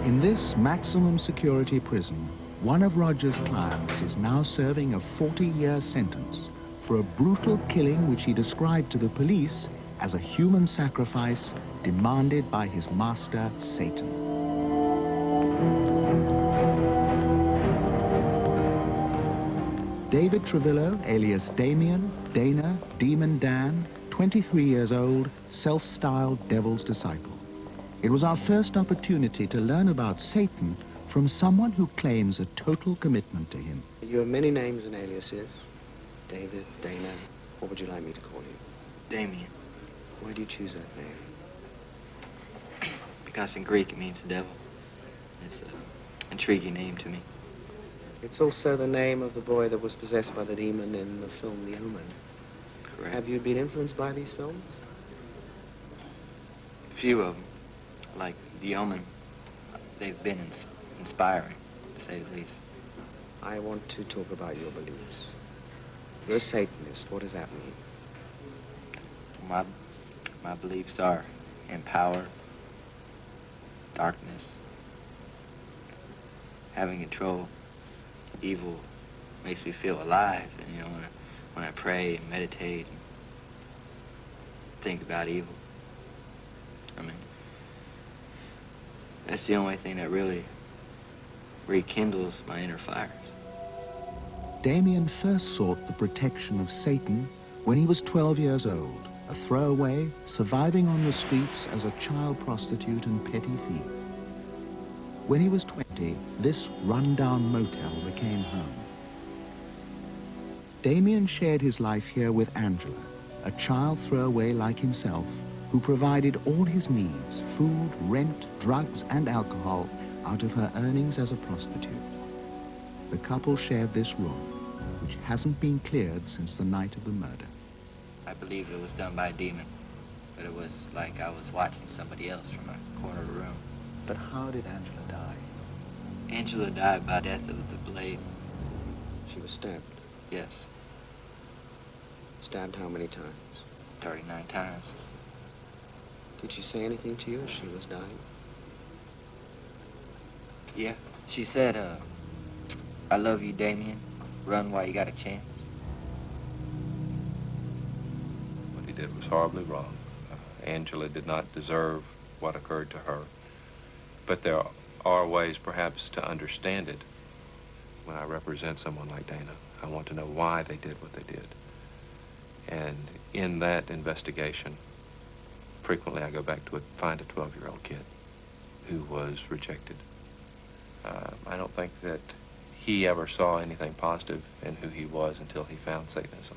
In this maximum security prison, one of Roger's clients is now serving a 40-year sentence for a brutal killing which he described to the police as a human sacrifice demanded by his master, Satan. David Trevillo, alias Damien, Dana, Demon Dan, 23 years old, self-styled devil's disciple. It was our first opportunity to learn about Satan from someone who claims a total commitment to him. You have many names and aliases. David, Dana, what would you like me to call you? Damien. Why do you choose that name? Because in Greek it means the devil. It's an intriguing name to me. It's also the name of the boy that was possessed by the demon in the film The Omen. Correct. Have you been influenced by these films? A few of them, like The Omen, they've been inspiring, to say the least. I want to talk about your beliefs. You're a Satanist. What does that mean? My beliefs are in power, darkness, having control. Evil makes me feel alive, and you know, when I pray and meditate and think about evil, I mean, that's the only thing that really rekindles my inner fires. Damien first sought the protection of Satan when he was 12 years old, a throwaway, surviving on the streets as a child prostitute and petty thief. When he was 20, this run-down motel became home. Damien shared his life here with Angela, a child throwaway like himself, who provided all his needs, food, rent, drugs, and alcohol, out of her earnings as a prostitute. The couple shared this room, which hasn't been cleared since the night of the murder. I believe it was done by a demon, but it was like I was watching somebody else from a corner of the room. But how did Angela die? Angela died by death of the blade. She was stabbed. Yes, Stabbed how many times? 39 times. Did she say anything to you as she was dying? Yeah, she said, I love you, Damien. Run while you got a chance. What he did was horribly wrong. Angela did not deserve what occurred to her. But there are ways, perhaps, to understand it. When I represent someone like Dana, I want to know why they did what they did. And in that investigation, frequently I go back to find a 12-year-old kid who was rejected. I don't think that he ever saw anything positive in who he was until he found Satanism.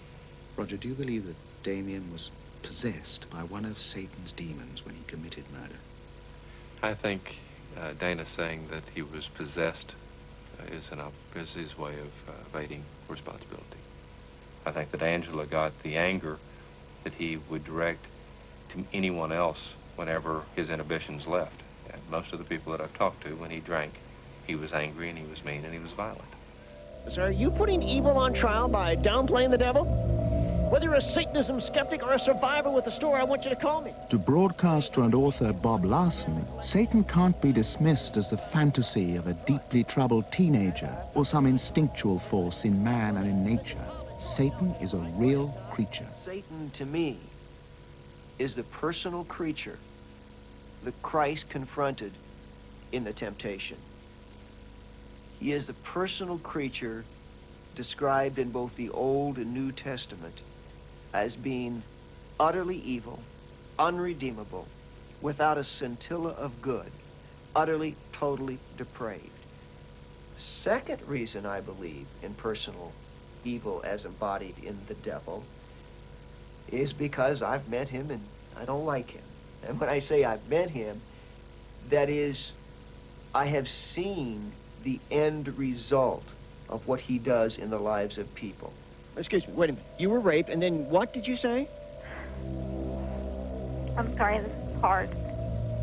Roger, do you believe that Damien was possessed by one of Satan's demons when he committed murder? I think Dana saying that he was possessed is his way of evading responsibility. I think that Angela got the anger that he would direct to anyone else whenever his inhibitions left. And most of the people that I've talked to, when he drank, he was angry and he was mean and he was violent. Sir, are you putting evil on trial by downplaying the devil? Whether you're a Satanism skeptic or a survivor with the story, I want you to call me. To broadcaster and author Bob Larson, Satan can't be dismissed as the fantasy of a deeply troubled teenager or some instinctual force in man and in nature. Satan is a real creature. Satan, to me, is the personal creature that Christ confronted in the temptation. He is the personal creature described in both the Old and New Testament as being utterly evil, unredeemable, without a scintilla of good, utterly, totally depraved. Second reason I believe in personal evil as embodied in the devil is because I've met him and I don't like him. And when I say I've met him, that is, I have seen the end result of what he does in the lives of people. Excuse me, wait a minute. You were raped, and then what did you say? I'm sorry, this is hard.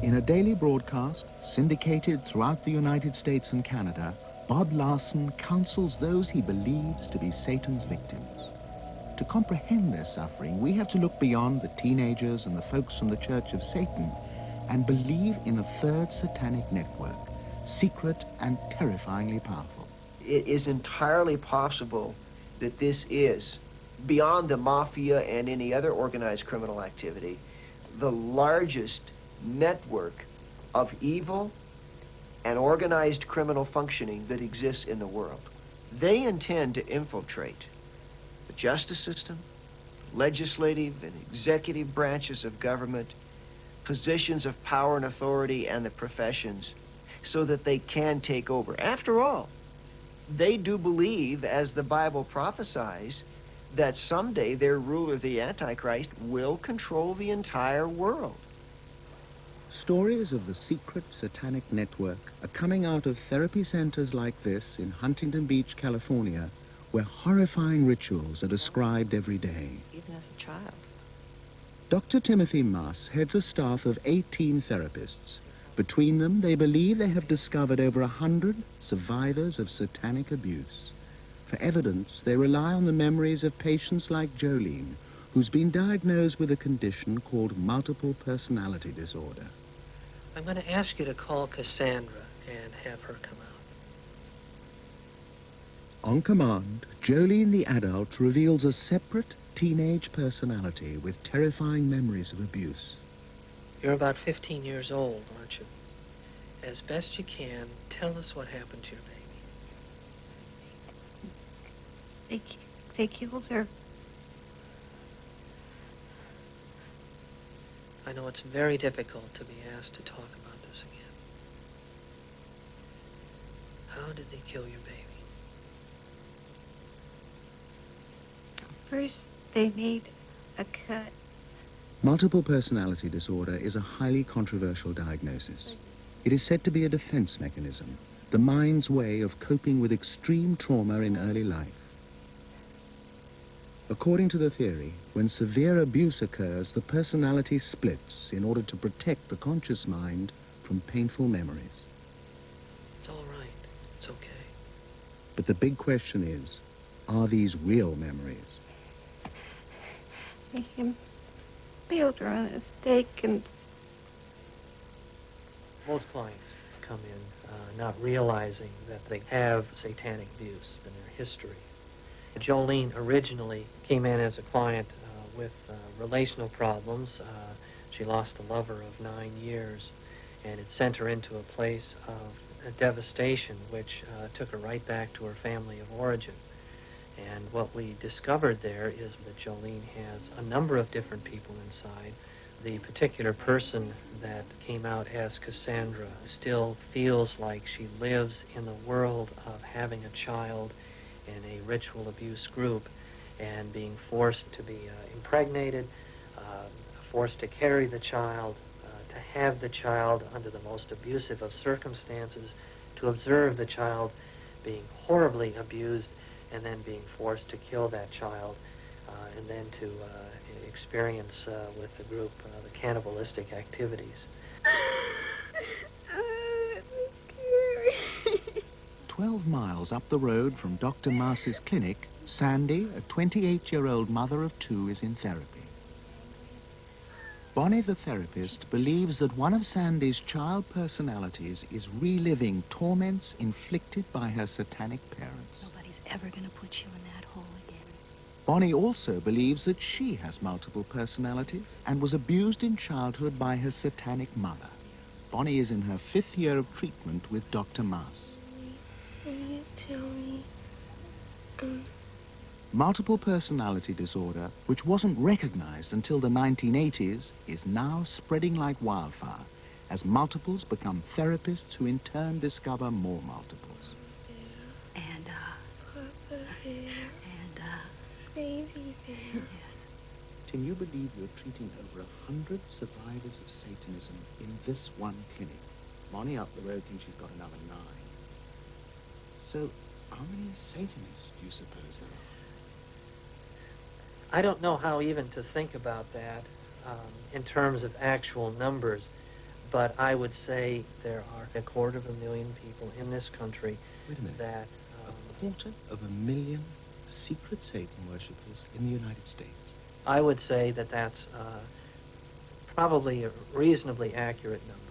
In a daily broadcast syndicated throughout the United States and Canada, Bob Larson counsels those he believes to be Satan's victims. To comprehend their suffering, we have to look beyond the teenagers and the folks from the Church of Satan and believe in a third satanic network, secret and terrifyingly powerful. It is entirely possible that this is, beyond the mafia and any other organized criminal activity, the largest network of evil and organized criminal functioning that exists in the world. They intend to infiltrate the justice system, legislative and executive branches of government, positions of power and authority, and the professions, so that they can take over. After all, they do believe, as the Bible prophesies, that someday their ruler, the Antichrist, will control the entire world. Stories of the secret satanic network are coming out of therapy centers like this in Huntington Beach, California, where horrifying rituals are described every day. Even as a child. Dr. Timothy Maas heads a staff of 18 therapists. Between them, they believe they have discovered over 100 survivors of satanic abuse. For evidence, they rely on the memories of patients like Jolene, who's been diagnosed with a condition called multiple personality disorder. I'm going to ask you to call Cassandra and have her come out. On command, Jolene the adult reveals a separate teenage personality with terrifying memories of abuse. You're about 15 years old, aren't you? As best you can, tell us what happened to your baby. They killed her. I know it's very difficult to be asked to talk about this again. How did they kill your baby? First, they made a cut. Multiple personality disorder is a highly controversial diagnosis. It is said to be a defense mechanism, the mind's way of coping with extreme trauma in early life. According to the theory, when severe abuse occurs, the personality splits in order to protect the conscious mind from painful memories. It's all right. It's okay. But the big question is, are these real memories? They impaled her on a stake, and Most clients come in not realizing that they have satanic abuse in their history. Jolene originally came in as a client with relational problems. She lost a lover of 9 years, and it sent her into a place of devastation, which took her right back to her family of origin. And what we discovered there is that Jolene has a number of different people inside. The particular person that came out as Cassandra still feels like she lives in the world of having a child in a ritual abuse group and being forced to be impregnated, forced to carry the child, to have the child under the most abusive of circumstances, to observe the child being horribly abused, and then being forced to kill that child, and then to experience with the group the cannibalistic activities. 12 miles up the road from Dr. Maas's clinic, Sandy, a 28-year-old mother of 2, is in therapy. Bonnie, the therapist, believes that one of Sandy's child personalities is reliving torments inflicted by her satanic parents. Nobody's ever going to put you in that hole again. Bonnie also believes that she has multiple personalities and was abused in childhood by her satanic mother. Bonnie is in her 5th year of treatment with Dr. Maas. will you tell me? Multiple personality disorder, which wasn't recognized until the 1980s, is now spreading like wildfire as multiples become therapists who in turn discover more multiples. And, Papa Bear, and, Baby Bear. Can you believe you're treating over 100 survivors of Satanism in this one clinic? Bonnie up the road thinks she's got another 9. So, how many Satanists do you suppose there are? I don't know how even to think about that in terms of actual numbers, but I would say there are 250,000 people in this country Wait a minute. that... 250,000 secret Satan worshippers in the United States. I would say that that's probably a reasonably accurate number.